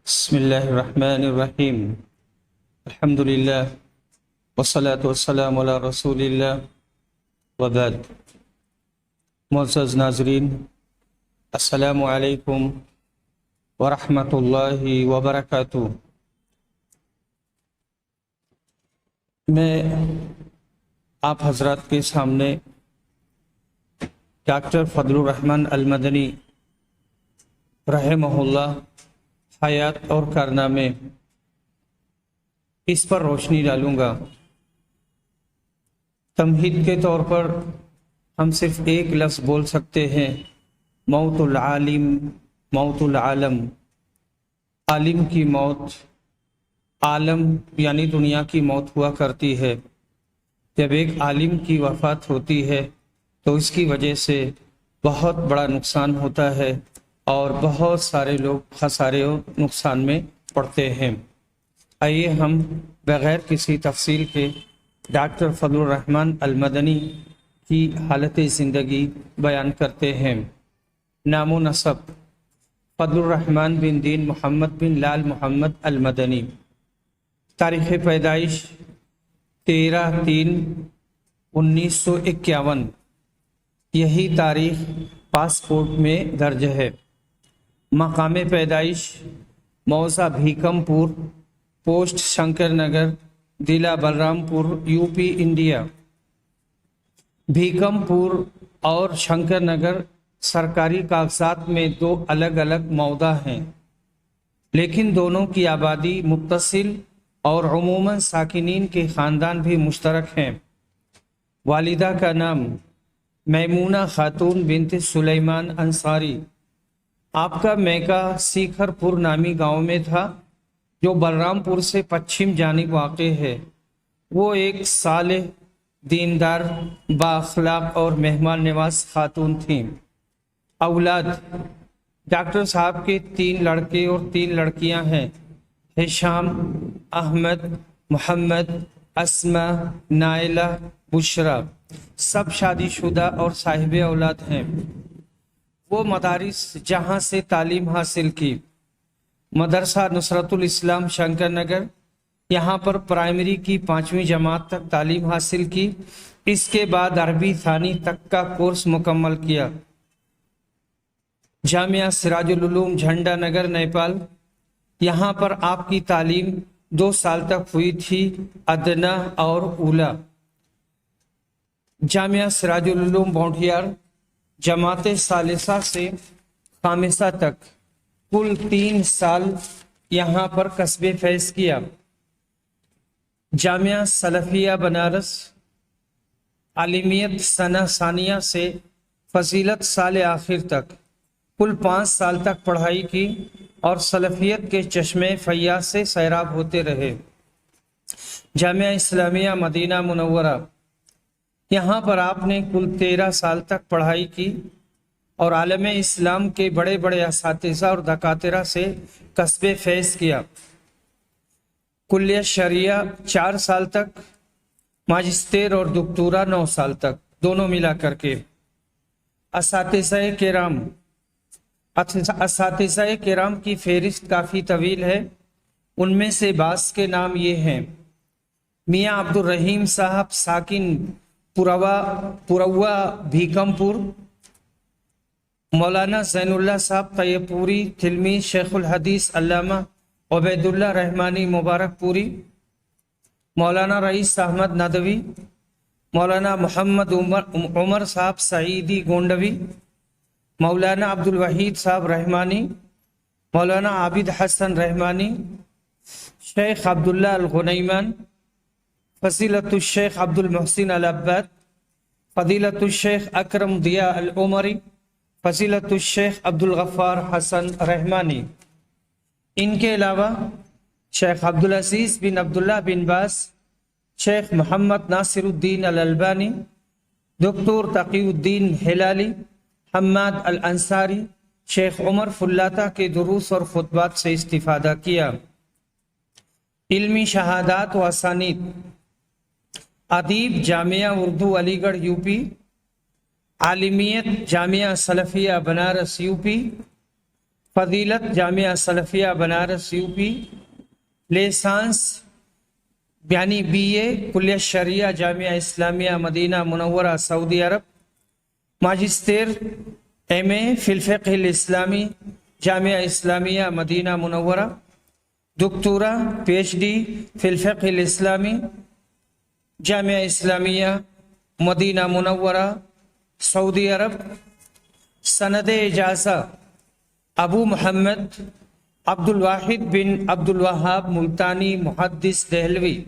بسم اللہ الرحمن الرحیم الحمد للہ والصلاة والسلام علی رسول اللہ وبعد۔ معزز ناظرین، السلام علیکم ورحمۃ اللہ وبرکاتہ۔ میں آپ حضرات کے سامنے ڈاکٹر فضل الرحمن المدنی رحمہ اللہ حیات اور کارنامے اس پر روشنی ڈالوں گا۔ تمہید کے طور پر ہم صرف ایک لفظ بول سکتے ہیں، موت العالم، موت العالم، عالم کی موت۔ عالم یعنی دنیا کی موت ہوا کرتی ہے۔ جب ایک عالم کی وفات ہوتی ہے تو اس کی وجہ سے بہت بڑا نقصان ہوتا ہے اور بہت سارے لوگ خسارے و نقصان میں پڑتے ہیں۔ آئیے ہم بغیر کسی تفصیل کے ڈاکٹر فضل الرحمن المدنی کی حالت زندگی بیان کرتے ہیں۔ نام و نسب: فضل الرحمن بن دین محمد بن لال محمد المدنی۔ تاریخ پیدائش 13/3/1951۔ یہی تاریخ پاسپورٹ میں درج ہے۔ مقام پیدائش موضع بھیکم پور، پوسٹ شنکر نگر، ضلع بلرام پور، یو پی، انڈیا۔ بھیکم پور اور شنکر نگر سرکاری کاغذات میں دو الگ الگ موضع ہیں، لیکن دونوں کی آبادی متصل اور عموماً ساکنین کے خاندان بھی مشترک ہیں۔ والدہ کا نام میمونہ خاتون بنت سلیمان انصاری۔ آپ کا میکہ سیکھر پور نامی گاؤں میں تھا جو بلرام پور سے پچھم جانب واقع ہے۔ وہ ایک صالح، دیندار، با اخلاق اور مہمان نواز خاتون تھیں۔ اولاد: ڈاکٹر صاحب کے 3 لڑکے اور 3 لڑکیاں ہیں، ہشام، احمد، محمد، اسماء، نائلہ، بشرا۔ سب شادی شدہ اور صاحب اولاد ہیں۔ وہ مدارس جہاں سے تعلیم حاصل کی: مدرسہ نصرت الاسلام شنکر نگر، یہاں پر پرائمری کی 5ویں جماعت تک تعلیم حاصل کی۔ اس کے بعد عربی ثانی تک کا کورس مکمل کیا۔ جامعہ سراج العلوم جھنڈا نگر نیپال، یہاں پر آپ کی تعلیم 2 سال تک ہوئی تھی، ادنا اور اولا۔ جامعہ سراج العلوم بونٹیار، جماعت ثالثہ سے خامسہ تک کل 3 سال یہاں پر کسب فیض کیا۔ جامعہ سلفیہ بنارس، عالمیت سنہ ثانیہ سے فضیلت سال آخر تک کل 5 سال تک پڑھائی کی اور سلفیت کے چشمے فیاض سے سیراب ہوتے رہے۔ جامعہ اسلامیہ مدینہ منورہ، یہاں پر آپ نے کل 13 سال تک پڑھائی کی اور عالم اسلام کے بڑے بڑے اساتذہ اور دکاترہ سے کسب فیض کیا۔ کلیہ شریعہ 4 سال تک، ماجسٹر اور دکتورا 9 سال تک، دونوں ملا کر کے۔ اساتذہ کرام کی فہرست کافی طویل ہے، ان میں سے بعض کے نام یہ ہیں: میاں عبد الرحیم صاحب ساکن پوروا بھیکم پور، مولانا زین اللہ صاحب طیب پوری، تلمیذ شیخ الحدیث علامہ عبید اللہ رحمانی مبارک پوری، مولانا رئیس احمد ندوی، مولانا محمد عمر صاحب سعیدی گونڈوی، مولانا عبد الوحید صاحب رحمانی، مولانا عابد حسن رحمانی، شیخ عبداللہ الغنیمان، فضیلت الشیخ عبد المحسن العباد، فضیلت الشیخ اکرم ضیاء العمری، فضیلت الشیخ عبد الغفار حسن رحمانی۔ ان کے علاوہ شیخ عبدالعزیز بن عبداللہ بن باز، شیخ محمد ناصر الدین الالبانی، دکتور تقی الدین ہلالی، حماد الانصاری، شیخ عمر فلاتہ کے دروس اور خطبات سے استفادہ کیا۔ علمی شہادات و اسانید: ادیب جامعہ اردو علی گڑھ یو پی، عالمیت جامعہ سلفیہ بنارس یو پی، فضیلت جامعہ سلفیہ بنارس یوپی، لیسانس یعنی بی اے کلیہ شریعہ جامعہ اسلامیہ مدینہ منورہ سعودی عرب، ماجسٹر ایم اے فی الفقہ الاسلامی جامعہ اسلامیہ مدینہ منورہ، دکتورہ پی ایچ ڈی فی الفقہ الاسلامی جامعہ اسلامیہ مدینہ منورہ سعودی عرب، سند اجازہ ابو محمد عبد الواحد بن عبد الوہاب ملتانی محدث دہلوی،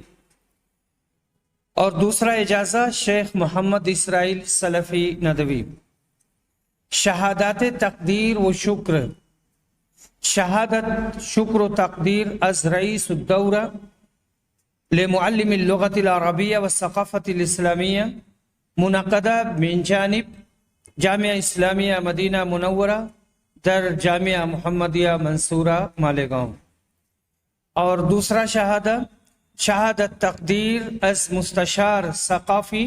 اور دوسرا اجازہ شیخ محمد اسرائیل سلفی ندوی۔ شہادات تقدیر و شکر، شہادت شکر و تقدیر از رئیس الدورہ لمعلم اللغة العربية والثقافة الإسلامية منعقدہ من جانب جامعہ اسلامیہ مدینہ منورہ در جامعہ محمدیہ منصورہ مالیگاؤں، اور دوسرا شہادت تقدیر از مستشار ثقافی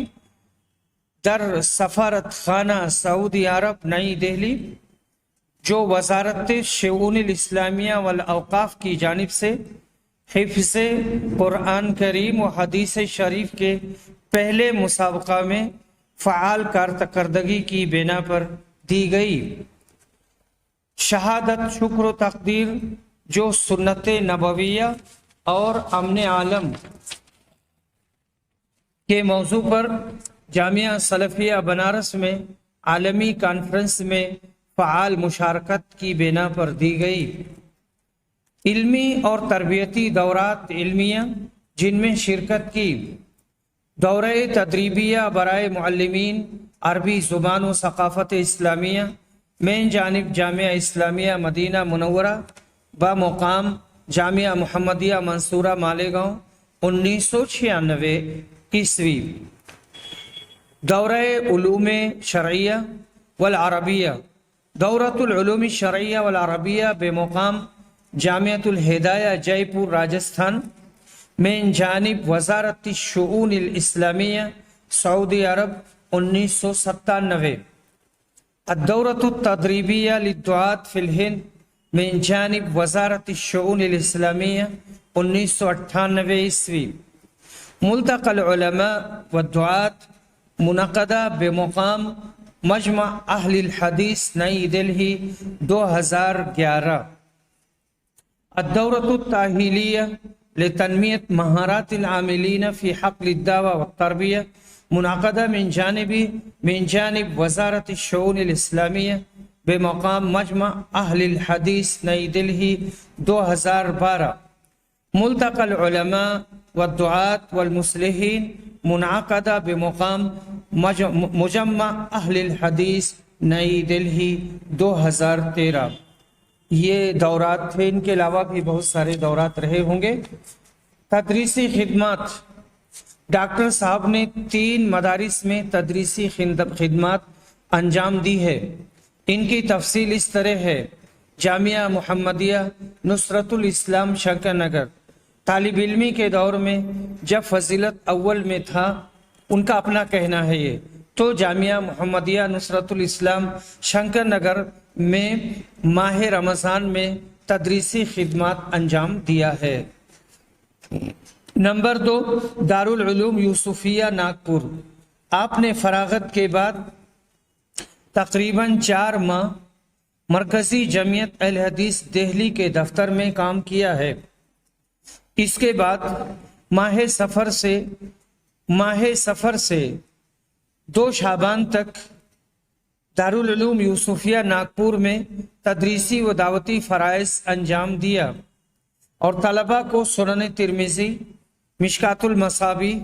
در سفارت خانہ سعودی عرب نئی دہلی، جو وزارت شؤون الاسلامیہ والاوقاف کی جانب سے حفظ قرآن کریم و حدیث شریف کے پہلے مسابقہ میں فعال کارکردگی کی بنا پر دی گئی۔ شہادت شکر و تقدیر جو سنت نبویہ اور امن عالم کے موضوع پر جامعہ سلفیہ بنارس میں عالمی کانفرنس میں فعال مشارکت کی بنا پر دی گئی۔ علمی اور تربیتی دورات علمیہ جن میں شرکت کی: دورہ تدریبیہ برائے معلمین عربی زبان و ثقافت اسلامیہ من جانب جامعہ اسلامیہ مدینہ منورہ بمقام جامعہ محمدیہ منصورہ مالیگاؤں 1996 عیسوی۔ دورہ علوم شرعیہ والعربیہ، دورۃ العلوم الشرعیہ والعربیہ بمقام جامعۃ الہدایہ جے پور راجستھان من جانب وزارت الشؤون الاسلامیہ سعودی عرب 1997۔ الدورۃ التدریبیہ للدعاة فی الہند من جانب وزارت الشؤون الاسلامیہ 1998 عیسوی۔ ملتقى العلماء والدعاة منعقدہ بمقام مجمع اہل الحدیث نئی دہلی 2011۔ الدورۃ التاہیلیہ لتنمیت مہارات العاملین فی حقل الدعوہ والتربیہ منعقدہ من جانب وزارت الشؤون الاسلامیہ بمقام مجمع اہل الحدیث نئی دہلی 2012۔ ملتقى العلماء والدعاة والمصلحین منعقدہ بمقام مجمع اہل الحدیث نئی دہلی 2013۔ یہ دورات تھے، ان کے علاوہ بھی بہت سارے دورات رہے ہوں گے۔ تدریسی خدمات، ڈاکٹر صاحب نے 3 مدارس میں تدریسی خدمات انجام دی ہے۔ ان کی تفصیل اس طرح ہے: جامعہ محمدیہ نصرت الاسلام شنکر نگر، طالب علمی کے دور میں جب فضیلت اول میں تھا، ان کا اپنا کہنا ہے یہ، تو جامعہ محمدیہ نصرت الاسلام شنکر نگر میں ماہ رمضان میں تدریسی خدمات انجام دیا ہے۔ نمبر 2، دارالعلوم یوسفیہ ناگپور، آپ نے فراغت کے بعد تقریباً 4 ماہ مرکزی جمعیت اہل حدیث دہلی کے دفتر میں کام کیا ہے۔ اس کے بعد ماہ سفر سے 2 شعبان تک دارالعلوم یوسفیہ ناگپور میں تدریسی و دعوتی فرائض انجام دیا اور طلباء کو سنن ترمذی، مشکات المصابیح،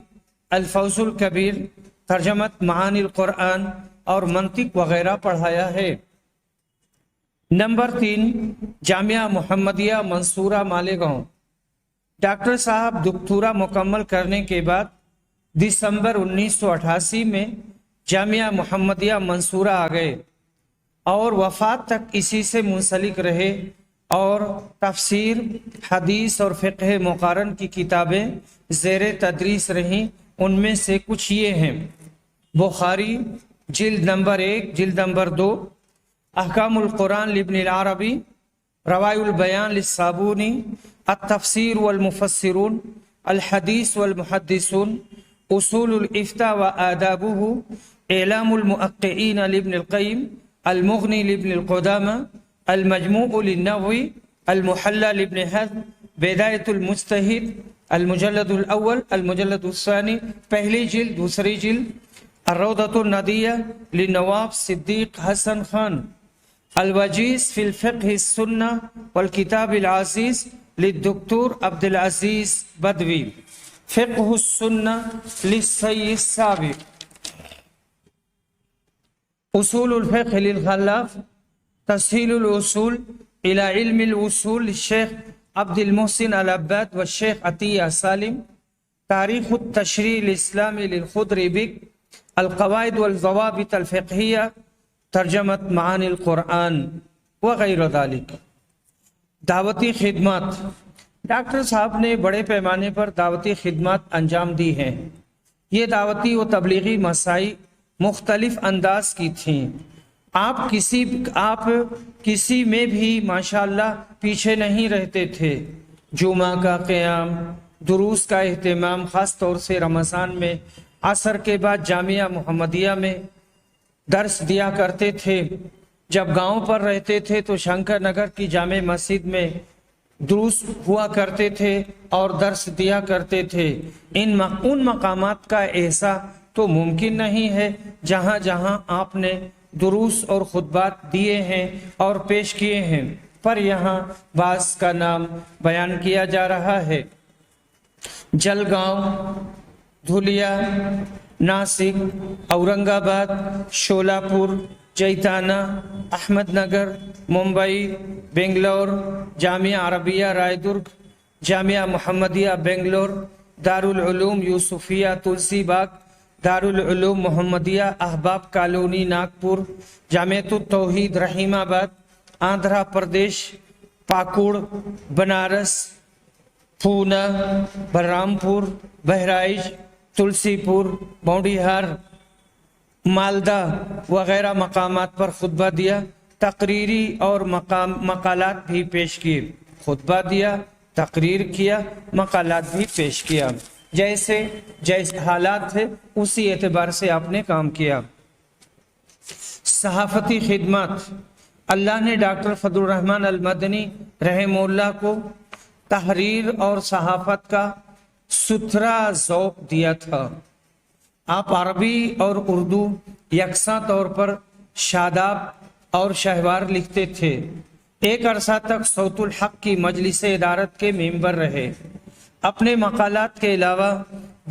الفوز الکبیر، ترجمت معانی القرآن اور منطق وغیرہ پڑھایا ہے۔ نمبر 3، جامعہ محمدیہ منصورہ مالیگاؤں، ڈاکٹر صاحب دکتورا مکمل کرنے کے بعد دسمبر 1988 میں جامعہ محمدیہ منصورہ آ گئے اور وفات تک اسی سے منسلک رہے اور تفسیر، حدیث اور فقہ مقارن کی کتابیں زیر تدریس رہیں۔ ان میں سے کچھ یہ ہیں: بخاری جلد نمبر 1، جلد نمبر 2، احکام القرآن لابن العربی، روائی البیان للصابونی، التفسیر والمفسرون، الحدیث والمحدثون، اصول الافتاء وآدابه، اعلام المؤقعین لابن القیم، المغنی لابن القدامى، المجموع للنووی، المحلى لابن حزم، بدایۃ المجتہد، المجلد الاول، المجلد الثانی، پہلی جلد، دوسری جلد، الروضۃ الندیہ للنواب صدیق حسن خان، الوجیز فی الفقہ السنہ والکتاب العزیز للدکتور عبدالعزیز بدوی، فقہ السنہ للسید السابق، اصول الفقہ للخلاف، تسہیل الوصول الى علم الوصول للشیخ عبد المحسن العباد والشیخ عطیہ سالم، تاریخ التشریع الاسلامی للخضر بک، القواعد والضوابط الفقہیہ، ترجمت معانی القرآن وغیرہ ذالک۔ دعوتی خدمات، ڈاکٹر صاحب نے بڑے پیمانے پر دعوتی خدمات انجام دی ہیں۔ یہ دعوتی و تبلیغی مساعی مختلف انداز کی تھیں۔ آپ کسی میں بھی ماشاءاللہ پیچھے نہیں رہتے تھے۔ جمعہ کا قیام، دروس کا اہتمام، خاص طور سے رمضان میں عصر کے بعد جامعہ محمدیہ میں درس دیا کرتے تھے۔ جب گاؤں پر رہتے تھے تو شنکر نگر کی جامع مسجد میں دروس ہوا کرتے تھے اور درس دیا کرتے تھے۔ ان مقامات کا احسا تو ممکن نہیں ہے جہاں جہاں آپ نے دروس اور خطبات دیے ہیں اور پیش کیے ہیں، پر یہاں بعض کا نام بیان کیا جا رہا ہے۔ جلگاؤں، دھولیا، ناسک، اورنگ آباد، شولاپور، جیتانا، احمد نگر، ممبئی، بنگلور، جامعہ عربیہ رائے درگ، جامعہ محمدیہ بنگلور، دارالعلوم یوسفیہ تلسی باغ، دارالعلوم محمدیہ احباب کالونی ناگپور، جامعۃ التوحید رحیم آباد، آندھرا پردیش، پاکوڑ، بنارس، پونا، بلرامپور، بہرائچ، تلسی پور، بونڈیہار، مالدہ وغیرہ مقامات پر خطبہ دیا، تقریری اور مقالات بھی پیش کیے۔ خطبہ دیا، تقریر کیا، مقالات بھی پیش کیا، جیسے حالات تھے اسی اعتبار سے آپ نے کام کیا۔ صحافتی خدمات، اللہ نے ڈاکٹر فضل الرحمن المدنی رحمہ اللہ کو تحریر اور صحافت کا ستھرا ذوق دیا تھا۔ آپ عربی اور اردو یکساں طور پر شاداب اور شہوار لکھتے تھے۔ ایک عرصہ تک صوت الحق کی مجلس ادارت کے ممبر رہے۔ اپنے مقالات کے علاوہ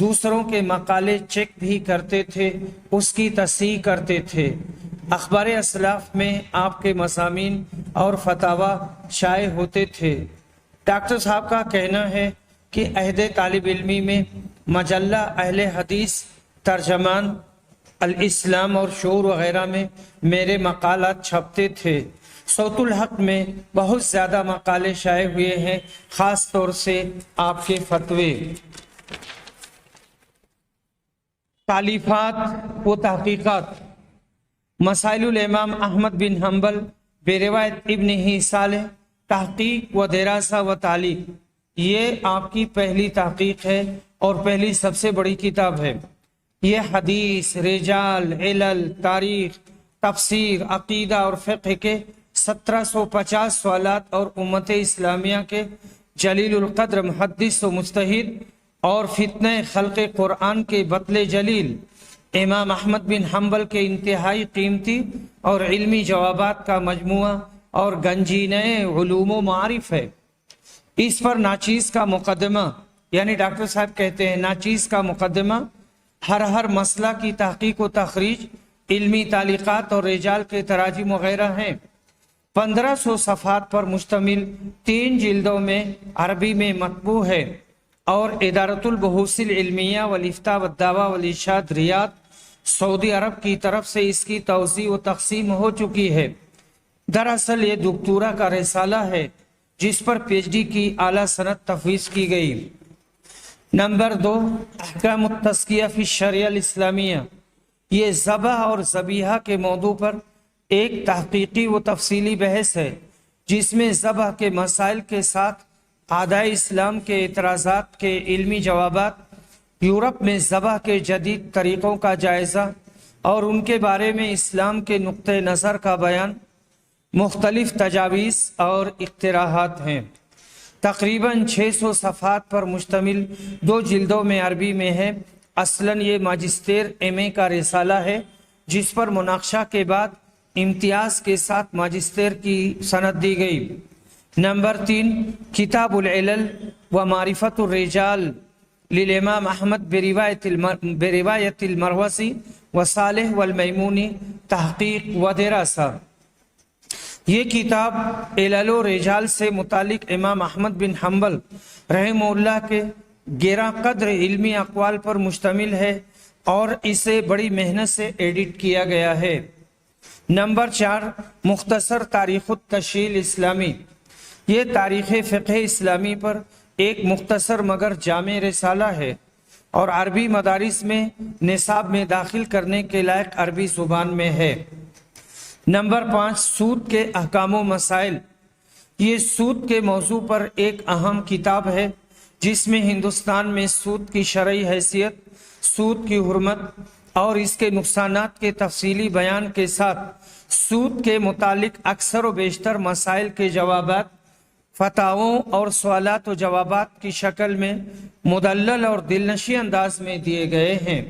دوسروں کے مقالے چیک بھی کرتے تھے، اس کی تصحیح کرتے تھے۔ اخبار اسلاف میں آپ کے مضامین اور فتاوی شائع ہوتے تھے۔ ڈاکٹر صاحب کا کہنا ہے کہ عہد طالب علمی میں مجلہ اہل حدیث، ترجمان، الاسلام اور شعور وغیرہ میں میرے مقالات چھپتے تھے۔ صوت الحق میں بہت زیادہ مقالے شائع ہوئے ہیں، خاص طور سے آپ کے فتوے۔ تالیفات و تحقیقات، مسائل الامام احمد بن حنبل بروایت ابن ہی صالح، تحقیق و دراسہ و تعلیق، یہ آپ کی پہلی تحقیق ہے اور پہلی سب سے بڑی کتاب ہے۔ یہ حدیث، رجال، علل، تاریخ، تفسیر، عقیدہ اور فقہ کے 1750 سوالات اور امت اسلامیہ کے جلیل القدر محدث و مجتہد اور فتنہ خلق قرآن کے بطل جلیل امام احمد بن حنبل کے انتہائی قیمتی اور علمی جوابات کا مجموعہ اور گنجینہ علوم و معارف ہے۔ اس پر ناچیز کا مقدمہ، یعنی ڈاکٹر صاحب کہتے ہیں ناچیز کا مقدمہ، ہر مسئلہ کی تحقیق و تخریج، علمی تعلیقات اور رجال کے تراجم وغیرہ ہیں۔ 1500 صفحات پر مشتمل 3 جلدوں میں عربی میں مطبوع ہے اور ادارۃ البحوث العلمیہ والافتاء والدعوہ والارشاد ریاض سعودی عرب کی طرف سے اس کی توزیع و تقسیم ہو چکی ہے۔ دراصل یہ دکتورا کا رسالہ ہے جس پر پی ایچ ڈی کی اعلیٰ سند تفویض کی گئی۔ نمبر 2، احکام التزکیہ فی الشریعہ الاسلامیہ، یہ ذبح اور ذبیحہ کے موضوع پر ایک تحقیقی و تفصیلی بحث ہے۔ جس میں ذبح کے مسائل کے ساتھ اعدائے اسلام کے اعتراضات کے علمی جوابات، یورپ میں ذبح کے جدید طریقوں کا جائزہ اور ان کے بارے میں اسلام کے نقطۂ نظر کا بیان، مختلف تجاویز اور اقتراحات ہیں۔ تقریباً 600 صفحات پر مشتمل 2 جلدوں میں عربی میں ہے۔ اصلاً یہ ماجسٹر ایم.اے کا رسالہ ہے جس پر مناقشہ کے بعد امتیاز کے ساتھ ماجسٹر کی سند دی گئی۔ نمبر 3، کتاب العلل و معرفت الرجال للامام احمد بروایت المروزی و صالح والمیمونی، تحقیق و دراسہ۔ یہ کتاب علل و رجال سے متعلق امام احمد بن حنبل رحمہ اللہ کے گراں قدر علمی اقوال پر مشتمل ہے اور اسے بڑی محنت سے ایڈٹ کیا گیا ہے۔ نمبر 4، مختصر تاریخ التشیع الاسلامی۔ یہ تاریخ فقہ اسلامی پر ایک مختصر مگر جامع رسالہ ہے اور عربی مدارس میں نصاب میں داخل کرنے کے لائق عربی زبان میں ہے۔ نمبر 5، سود کے احکام و مسائل۔ یہ سود کے موضوع پر ایک اہم کتاب ہے جس میں ہندوستان میں سود کی شرعی حیثیت، سود کی حرمت اور اس کے نقصانات کے تفصیلی بیان کے ساتھ سود کے متعلق اکثر و بیشتر مسائل کے جوابات، فتاووں اور سوالات و جوابات کی شکل میں مدلل اور دلنشیں انداز میں دیے گئے ہیں۔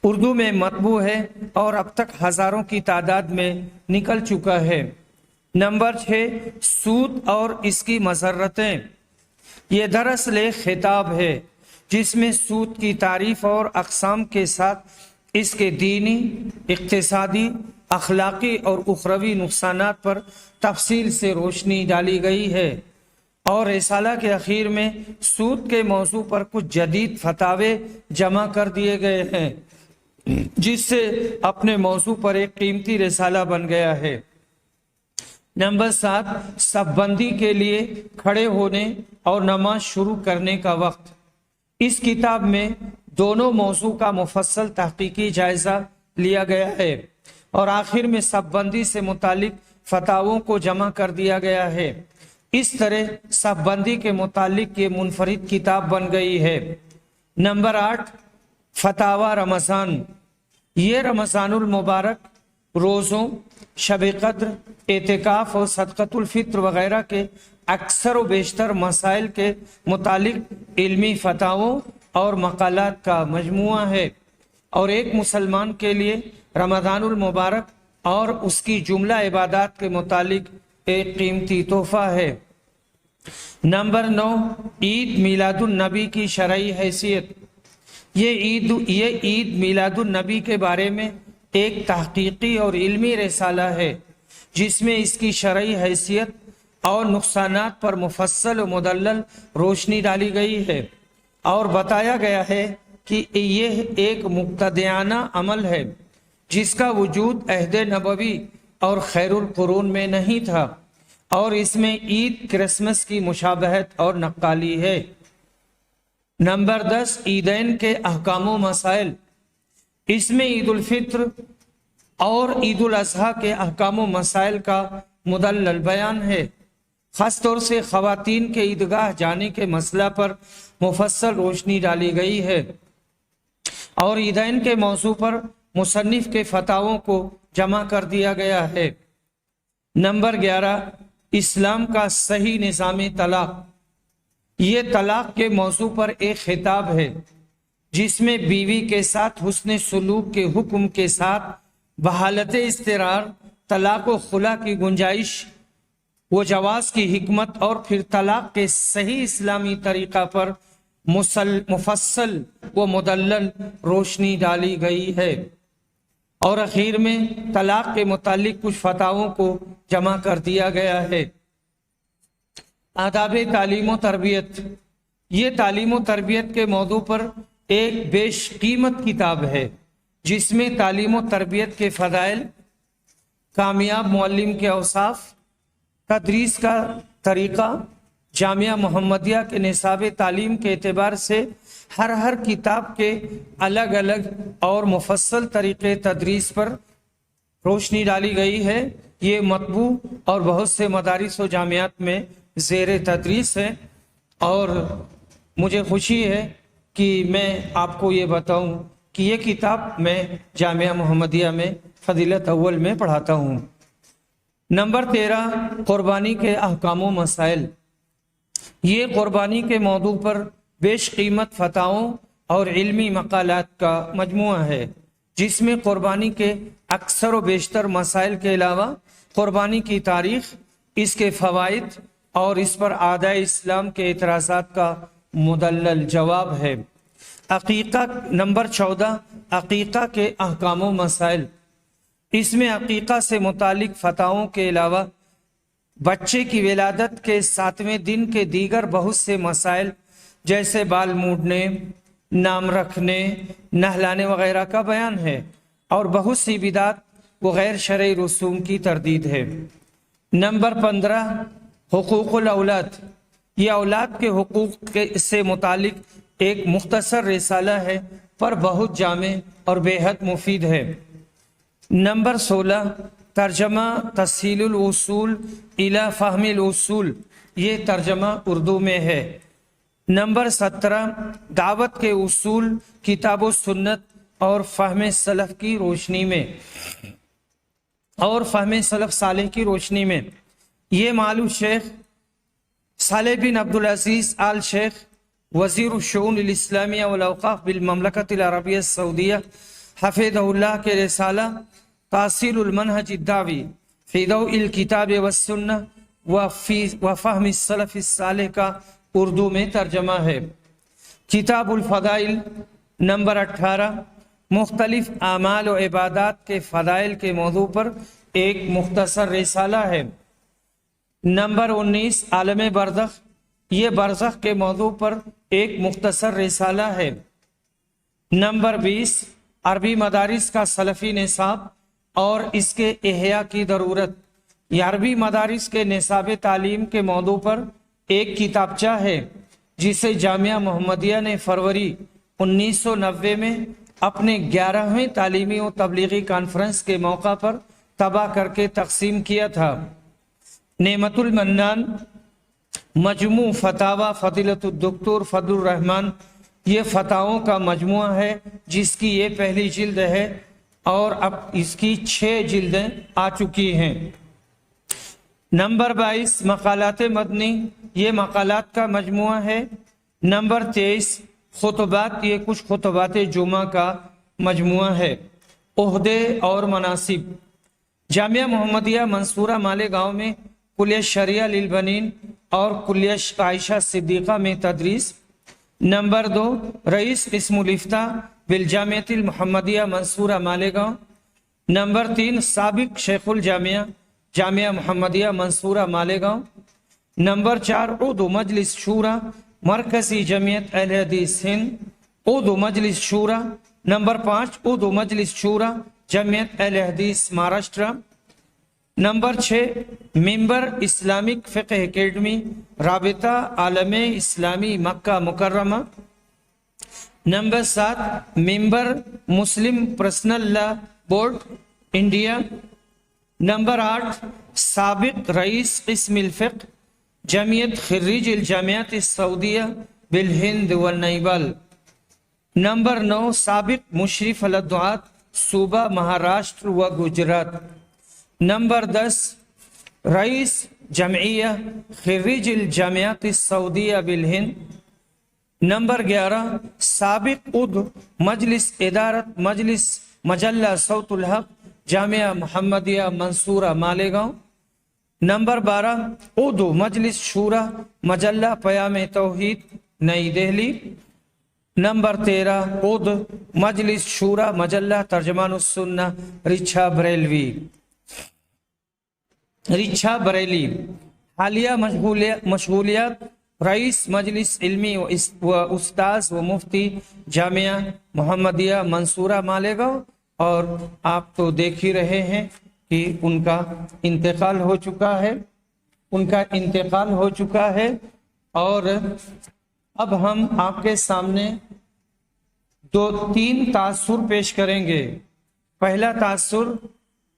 اردو میں مطبوع ہے اور اب تک ہزاروں کی تعداد میں نکل چکا ہے۔ نمبر 6، سود اور اس کی مضرتیں۔ یہ دراصل ایک خطاب ہے جس میں سود کی تعریف اور اقسام کے ساتھ اس کے دینی، اقتصادی، اخلاقی اور اخروی نقصانات پر تفصیل سے روشنی ڈالی گئی ہے، اور رسالہ کے اخیر میں سود کے موضوع پر کچھ جدید فتاوے جمع کر دیے گئے ہیں جس سے اپنے موضوع پر ایک قیمتی رسالہ بن گیا ہے۔ نمبر 7، صف بندی کے لیے کھڑے ہونے اور نماز شروع کرنے کا وقت۔ اس کتاب میں دونوں موضوع کا مفصل تحقیقی جائزہ لیا گیا ہے اور آخر میں صف بندی سے متعلق فتاووں کو جمع کر دیا گیا ہے۔ اس طرح صف بندی کے متعلق یہ منفرد کتاب بن گئی ہے۔ نمبر 8، فتاوی رمضان۔ یہ رمضان المبارک روزوں، شب قدر، اعتکاف اور صدقۃ الفطر وغیرہ کے اکثر و بیشتر مسائل کے متعلق علمی فتاووں اور مقالات کا مجموعہ ہے اور ایک مسلمان کے لیے رمضان المبارک اور اس کی جملہ عبادات کے متعلق ایک قیمتی تحفہ ہے۔ نمبر 9، عید میلاد النبی کی شرعی حیثیت۔ یہ عید میلاد النبی کے بارے میں ایک تحقیقی اور علمی رسالہ ہے جس میں اس کی شرعی حیثیت اور نقصانات پر مفصل و مدلل روشنی ڈالی گئی ہے اور بتایا گیا ہے کہ یہ ایک مبتدعانہ عمل ہے جس کا وجود عہد نبوی اور خیر القرون میں نہیں تھا، اور اس میں عید کرسمس کی مشابہت اور نقالی ہے۔ نمبر 10، عیدین کے احکام و مسائل۔ اس میں عید الفطر اور عید الاضحیٰ کے احکام و مسائل کا مدلل بیان ہے۔ خاص طور سے خواتین کے عیدگاہ جانے کے مسئلہ پر مفصل روشنی ڈالی گئی ہے اور عیدین کے موضوع پر مصنف کے فتاووں کو جمع کر دیا گیا ہے۔ نمبر 11، اسلام کا صحیح نظام طلاق۔ یہ طلاق کے موضوع پر ایک خطاب ہے جس میں بیوی کے ساتھ حسن سلوک کے حکم کے ساتھ بحالت اضطرار، طلاق و خلا کی گنجائش و جواز کی حکمت اور پھر طلاق کے صحیح اسلامی طریقہ پر مفصل و مدلل روشنی ڈالی گئی ہے، اور اخیر میں طلاق کے متعلق کچھ فتاووں کو جمع کر دیا گیا ہے۔ آداب تعلیم و تربیت۔ یہ تعلیم و تربیت کے موضوع پر ایک بیش قیمت کتاب ہے جس میں تعلیم و تربیت کے فضائل، کامیاب معلم کے اوصاف، تدریس کا طریقہ، جامعہ محمدیہ کے نصاب تعلیم کے اعتبار سے ہر کتاب کے الگ الگ اور مفصل طریقے تدریس پر روشنی ڈالی گئی ہے یہ مطبوع اور بہت سے مدارس و جامعات میں زیر تدریس ہے، اور مجھے خوشی ہے کہ میں آپ کو یہ بتاؤں کہ یہ کتاب میں جامعہ محمدیہ میں فضیلت اول میں پڑھاتا ہوں۔ نمبر 13، قربانی کے احکام و مسائل۔ یہ قربانی کے موضوع پر بیش قیمت فتاووں اور علمی مقالات کا مجموعہ ہے، جس میں قربانی کے اکثر و بیشتر مسائل کے علاوہ قربانی کی تاریخ، اس کے فوائد اور اس پر اعدائے اسلام کے اعتراضات کا مدلل جواب ہے۔ عقیقہ نمبر 14، عقیقہ کے احکام و مسائل۔ اس میں عقیقہ سے متعلق فتاووں کے علاوہ بچے کی ولادت کے 7ویں دن کے دیگر بہت سے مسائل جیسے بال مونڈنے، نام رکھنے، نہلانے وغیرہ کا بیان ہے، اور بہت سی بدعات و غیر شرعی رسوم کی تردید ہے۔ نمبر 15، حقوق الاولاد۔ یہ اولاد کے حقوق سے متعلق ایک مختصر رسالہ ہے، پر بہت جامع اور بے حد مفید ہے۔ نمبر 16، ترجمہ تسہیل الوصول الی فہم الاصول۔ یہ ترجمہ اردو میں ہے۔ نمبر 17، دعوت کے اصول کتاب و سنت اور فہم سلف کی روشنی میں، اور فہم سلف صالح کی روشنی میں۔ یہ معالو شیخ صالح بن عبدالعزیز آل شیخ وزیر الشؤون الاسلامیہ والاوقاف بالمملکۃ العربیہ السعودیہ حفظہ اللہ کے رسالہ تاصیل المنہج الدعوی فی ضوء الکتاب والسنہ وفہم السلف الصالح کا اردو میں ترجمہ ہے۔ کتاب الفضائل نمبر 18، مختلف اعمال و عبادات کے فضائل کے موضوع پر ایک مختصر رسالہ ہے۔ نمبر 19، عالم برزخ۔ یہ برزخ کے موضوع پر ایک مختصر رسالہ ہے۔ نمبر 20، عربی مدارس کا سلفی نصاب اور اس کے احیاء کی ضرورت۔ یہ عربی مدارس کے نصاب تعلیم کے موضوع پر ایک کتابچہ ہے، جسے جامعہ محمدیہ نے فروری 1990 میں اپنے 11ویں تعلیمی و تبلیغی کانفرنس کے موقع پر طبع کر کے تقسیم کیا تھا۔ نعمت المنان مجموع فتاوی فضیلت الدکتور فضل الرحمن، یہ فتاووں کا مجموعہ ہے جس کی یہ پہلی جلد ہے، اور اب اس کی 6 جلدیں آ چکی ہیں۔ نمبر 22، مقالات مدنی۔ یہ مقالات کا مجموعہ ہے۔ نمبر 23، خطبات۔ یہ کچھ خطبات جمعہ کا مجموعہ ہے۔ عہدے اور مناصب۔ جامعہ محمدیہ منصورہ مالیگاؤں میں کلیہ شریعہ للبنین اور کلیہ عائشہ صدیقہ میں تدریس۔ نمبر 2، رئیس قسم الافتاء بالجامعۃ المحمدیہ منصورہ مالیگاؤں۔ نمبر 3، سابق شیخ الجامعہ جامعہ محمدیہ منصورہ مالیگاؤں۔ نمبر 4، عضو مجلس شورا مرکزی جمعیت اہل حدیث ہند، عضو مجلس شورا۔ نمبر 5، عضو مجلس شورا جمعیت اہل حدیث مہاراشٹرا۔ نمبر 6، ممبر اسلامک فقہ اکیڈمی رابطہ عالم اسلامی مکہ مکرمہ۔ نمبر 7، ممبر مسلم پرسنل لا بورڈ انڈیا۔ نمبر 8، سابق رئیس قسم الفقہ جمعیت خريج الجامعات السعودیہ بالہند والنیپال۔ نمبر 9، سابق مشرف الدعات صوبہ مہاراشٹر و گجرات۔ نمبر 10، رئیس جمعیہ خريج الجامعات السعودیہ بالہند۔ نمبر 11، سابق عضو مجلس ادارت مجلس مجلہ صوت الحق جامعہ محمدیہ منصورہ مالیگاؤں۔ نمبر 12، عضو مجلس شورا مجلہ پیام توحید نئی دہلی۔ نمبر 13، عضو مجلس شورا مجلہ ترجمان السنہ رچھا بریلی۔ حالیہ مشغولیات، رئیس مجلس علمی و استاذ و مفتی جامعہ محمدیہ منصورہ مالیگاؤں، اور آپ تو دیکھ ہی رہے ہیں کہ ان کا انتقال ہو چکا ہے، اور اب ہم آپ کے سامنے 2-3 تاثر پیش کریں گے۔ پہلا تاثر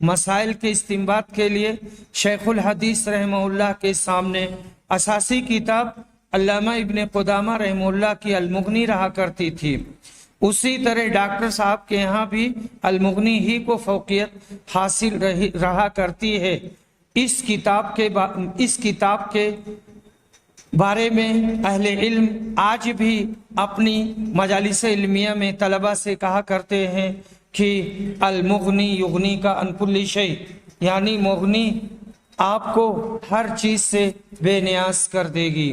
مسائل کے استنباط کے لیے شیخ الحدیث رحمہ اللہ کے سامنے اساسی کتاب علامہ ابن قدامہ رحمہ اللہ کی المغنی رہا کرتی تھی۔ اسی طرح ڈاکٹر صاحب کے یہاں بھی المغنی ہی کو فوقیت حاصل رہا کرتی ہے۔ اس کتاب کے بارے میں اہل علم آج بھی اپنی مجالس علمیہ میں طلبہ سے کہا کرتے ہیں کہ المغنی یغنی کا عن کل شیء، یعنی مغنی آپ کو ہر چیز سے بے نیاز کر دے گی۔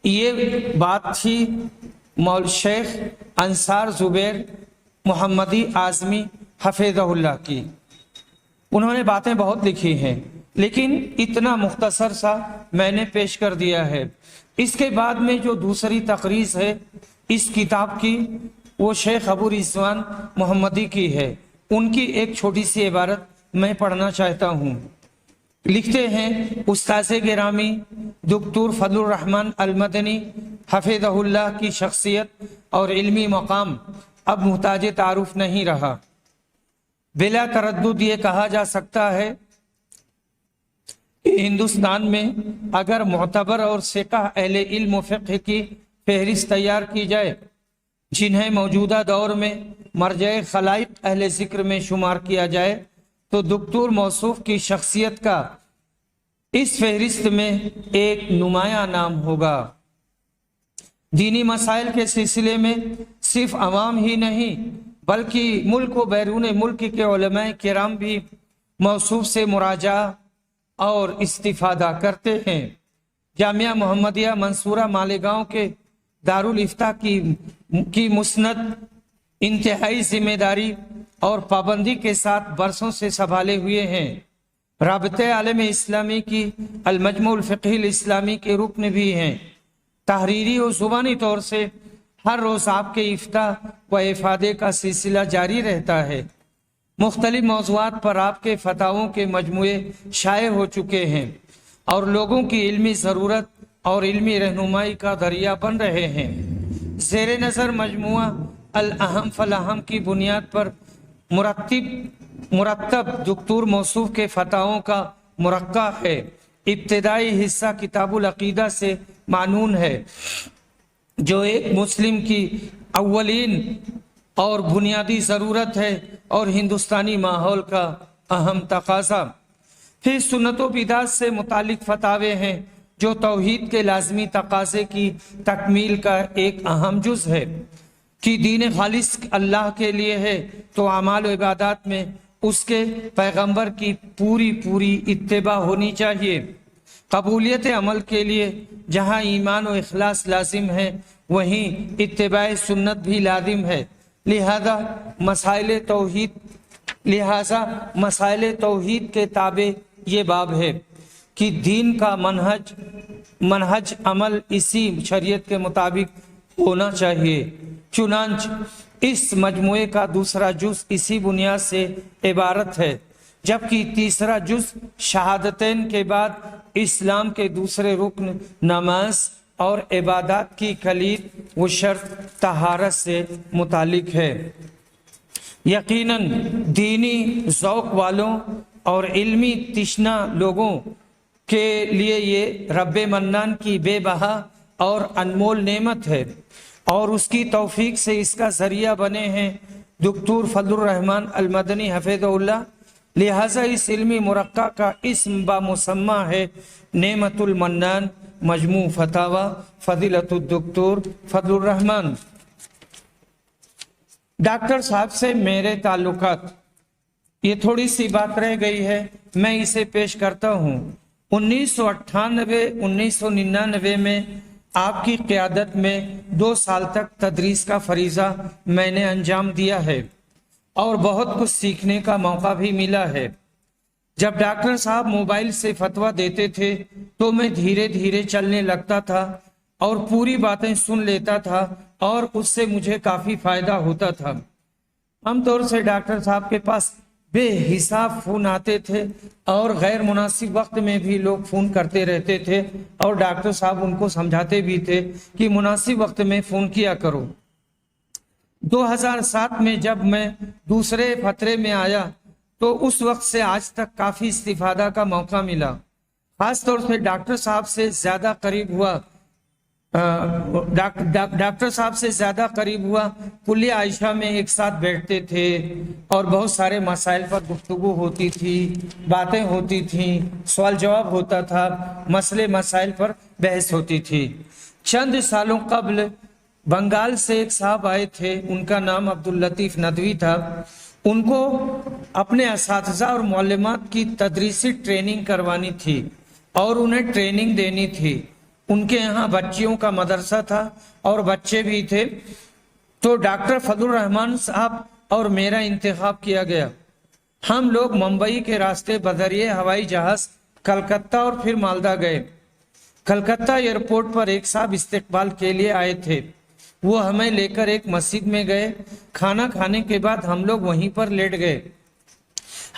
یہ بات تھی شیخ انصار زبیر محمدی اعظمی حفظہ اللہ کی۔ انہوں نے باتیں بہت لکھی ہیں لیکن اتنا مختصر سا میں نے پیش کر دیا ہے۔ اس کے بعد میں جو دوسری تقریض ہے اس کتاب کی وہ شیخ ابو رضوان محمدی کی ہے۔ ان کی ایک چھوٹی سی عبارت میں پڑھنا چاہتا ہوں۔ لکھتے ہیں استاذ گرامی دکتور فضل الرحمن المدنی حفظہ اللہ کی شخصیت اور علمی مقام اب محتاج تعارف نہیں رہا۔ بلا تردد یہ کہا جا سکتا ہے کہ ہندوستان میں اگر معتبر اور ثقہ اہل علم و فقہ کی فہرست تیار کی جائے جنہیں موجودہ دور میں مرجع خلائق اہل ذکر میں شمار کیا جائے تو دکتور موصوف کی شخصیت کا اس فہرست میں ایک نمایاں نام ہوگا۔ دینی مسائل کے سلسلے میں صرف عوام ہی نہیں بلکہ ملک و بیرون ملک کے علماء کرام بھی موصوف سے مراجعہ اور استفادہ کرتے ہیں۔ جامعہ محمدیہ منصورہ مالیگاؤں کے دارالافتاء کی مسند انتہائی ذمہ داری اور پابندی کے ساتھ برسوں سے سنبھالے ہوئے ہیں۔ رابطہ عالم اسلامی کی المجمع الفقہی الاسلامی کے رکن بھی ہیں۔ تحریری و زبانی طور سے ہر روز آپ کے افتاء و افادے کا سلسلہ جاری رہتا ہے۔ مختلف موضوعات پر آپ کے فتاووں کے مجموعے شائع ہو چکے ہیں اور لوگوں کی علمی ضرورت اور علمی رہنمائی کا ذریعہ بن رہے ہیں۔ زیر نظر مجموعہ الاہم فالاہم کی بنیاد پر مرتب دکتور موصوف کے فتاووں کا مرقع ہے۔ ابتدائی حصہ کتاب العقیدہ سے معنون ہے جو ایک مسلم کی اولین اور بنیادی ضرورت ہے اور ہندوستانی ماحول کا اہم تقاضا۔ پھر سنت و بدعت سے متعلق فتاوے ہیں جو توحید کے لازمی تقاضے کی تکمیل کا ایک اہم جز ہے کہ دین خالص اللہ کے لیے ہے تو اعمال و عبادات میں اس کے پیغمبر کی پوری اتباع ہونی چاہیے۔ قبولیت عمل کے لیے جہاں ایمان و اخلاص لازم ہے وہیں اتباع سنت بھی لازم ہے۔ لہذا مسائل توحید کے تابع یہ باب ہے کہ دین کا منہج عمل اسی شریعت کے مطابق ہونا چاہیے۔ چنانچہ اس مجموعے کا دوسرا جز اسی بنیاد سے عبارت ہے، جبکہ تیسرا جز شہادتین کے بعد اسلام کے دوسرے رکن نماز اور عبادات کی کلید و شرط طہارت سے متعلق ہے۔ یقیناً دینی ذوق والوں اور علمی تشنا لوگوں کے لیے یہ رب منان کی بے بہا اور انمول نعمت ہے اور اس کی توفیق سے اس کا ذریعہ بنے ہیں دکتور فضل الرحمن المدنی حفظہ اللہ۔ لہذا اس علمی مرقع کا اسم بامسمى ہے نعمت المنان مجموع فتاوی فضیلت الدکتور فضل الرحمن۔ ڈاکٹر صاحب سے میرے تعلقات، یہ تھوڑی سی بات رہ گئی ہے، میں اسے پیش کرتا ہوں۔ 1998-1999 میں آپ کی قیادت میں 2 سال تک تدریس کا فریضہ میں نے انجام دیا ہے اور بہت کچھ سیکھنے کا موقع بھی ملا ہے۔ جب ڈاکٹر صاحب موبائل سے فتویٰ دیتے تھے تو میں دھیرے دھیرے چلنے لگتا تھا اور پوری باتیں سن لیتا تھا اور اس سے مجھے کافی فائدہ ہوتا تھا۔ عام طور سے ڈاکٹر صاحب کے پاس بے حساب فون آتے تھے اور غیر مناسب وقت میں بھی لوگ فون کرتے رہتے تھے اور ڈاکٹر صاحب ان کو سمجھاتے بھی تھے کہ مناسب وقت میں فون کیا کرو۔ 2007 میں جب میں دوسرے فترے میں آیا تو اس وقت سے آج تک کافی استفادہ کا موقع ملا. خاص طور سے ڈاکٹر صاحب سے زیادہ قریب ہوا ڈاکٹر صاحب سے زیادہ قریب ہوا. کلیہ عائشہ میں ایک ساتھ بیٹھتے تھے اور بہت سارے مسائل پر گفتگو ہوتی تھی، باتیں ہوتی تھیں، سوال جواب ہوتا تھا، مسئلے مسائل پر بحث ہوتی تھی. چند سالوں قبل بنگال سے ایک صاحب آئے تھے، ان کا نام عبداللطیف ندوی تھا. ان کو اپنے اساتذہ اور معلمات کی تدریسی ٹریننگ کروانی تھی اور انہیں ٹریننگ دینی تھی. ان کے یہاں بچیوں کا مدرسہ تھا اور بچے بھی تھے. تو ڈاکٹر فضل الرحمان صاحب اور میرا انتخاب کیا گیا. ہم لوگ ممبئی کے راستے بذریعہ ہوائی جہاز کلکتہ اور پھر مالدہ گئے. کلکتہ ایئرپورٹ پر ایک صاحب استقبال کے لیے آئے تھے. وہ ہمیں لے کر ایک مسجد میں گئے. کھانا کھانے کے بعد ہم لوگ وہیں پر لیٹ گئے.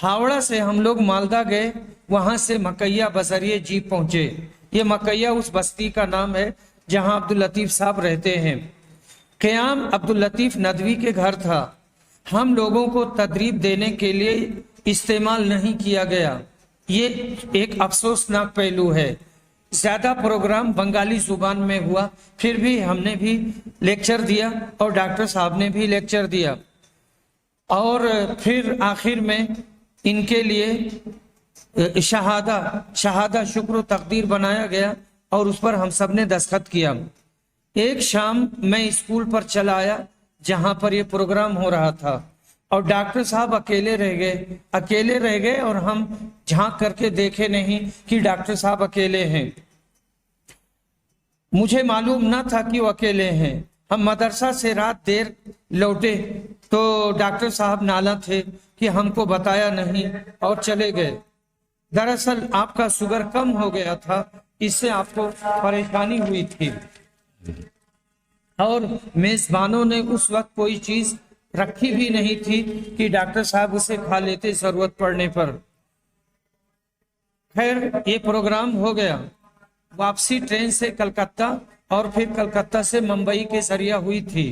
ہاوڑہ سے ہم لوگ مالدہ گئے، وہاں سے مکیہ بذریعہ جیپ پہنچے. یہ مکیہ اس بستی کا نام ہے جہاں عبداللطیف صاحب رہتے ہیں. قیام عبداللطیف ندوی کے گھر تھا. ہم لوگوں کو تدریب دینے کے لیے استعمال نہیں کیا گیا. یہ ایک افسوسناک پہلو ہے. زیادہ پروگرام بنگالی زبان میں ہوا، پھر بھی ہم نے بھی لیکچر دیا اور ڈاکٹر صاحب نے بھی لیکچر دیا. اور پھر آخر میں ان کے لیے شہادہ شکر و تقدیر بنایا گیا اور اس پر ہم سب نے دستخط کیا. ایک شام میں اسکول پر چلا آیا جہاں پر یہ پروگرام ہو رہا تھا اور ڈاکٹر صاحب اکیلے رہ گئے اور ہم جھانک کر کے دیکھے نہیں کہ ڈاکٹر صاحب اکیلے ہیں. مجھے معلوم نہ تھا کہ وہ اکیلے ہیں. ہم مدرسہ سے رات دیر لوٹے تو ڈاکٹر صاحب نالاں تھے کہ ہم کو بتایا نہیں اور چلے گئے. دراصل آپ کا شوگر کم ہو گیا تھا، اس سے آپ کو پریشانی ہوئی تھی اور میزبانوں نے اس وقت کوئی چیز رکھی بھی نہیں تھی کہ ڈاکٹر صاحب اسے کھا لیتے ضرورت پڑنے پر. خیر یہ پروگرام ہو گیا. واپسی ٹرین سے کلکتہ اور پھر کلکتہ سے ممبئی کے ذریعہ ہوئی تھی.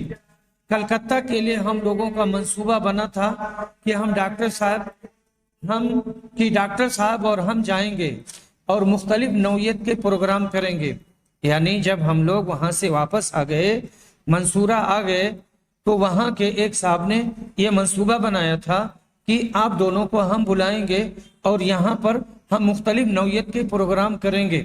کلکتہ کے لیے ہم لوگوں کا منصوبہ بنا تھا کہ ڈاکٹر صاحب اور ہم جائیں گے اور مختلف نوعیت کے پروگرام کریں گے. یعنی جب ہم لوگ وہاں سے واپس آ گئے، منصورہ آ گئے، تو وہاں کے ایک صاحب نے یہ منصوبہ بنایا تھا کہ آپ دونوں کو ہم بلائیں گے اور یہاں پر ہم مختلف نوعیت کے پروگرام کریں گے.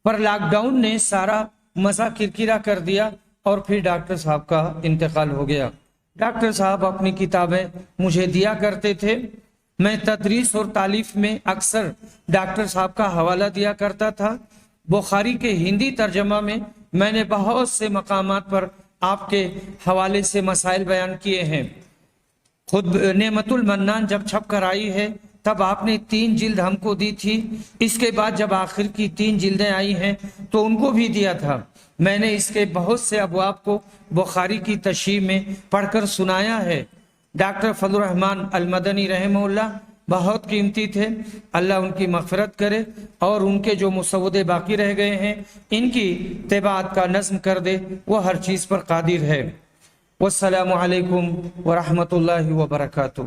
پر لاک ڈاؤن نے سارا مزہ کرکرا کر دیا اور پھر ڈاکٹر صاحب کا انتقال ہو گیا. ڈاکٹر صاحب اپنی کتابیں مجھے دیا کرتے تھے. میں تدریس اور تعلیف میں اکثر ڈاکٹر صاحب کا حوالہ دیا کرتا تھا. بخاری کے ہندی ترجمہ میں نے بہت سے مقامات پر آپ کے حوالے سے مسائل بیان کیے ہیں. خود نعمت المنان جب چھپ کر آئی ہے تب آپ نے 3 جلد ہم کو دی تھی. اس کے بعد جب آخر کی 3 جلدیں آئی ہیں تو ان کو بھی دیا تھا. میں نے اس کے بہت سے ابواب کو بخاری کی تشریح میں پڑھ کر سنایا ہے. ڈاکٹر فضل الرحمان المدنی رحمہ اللہ بہت قیمتی تھے. اللہ ان کی مغفرت کرے اور ان کے جو مسودے باقی رہ گئے ہیں ان کی طباعت کا نظم کر دے. وہ ہر چیز پر قادر ہے. والسلام علیکم ورحمۃ اللہ وبرکاتہ.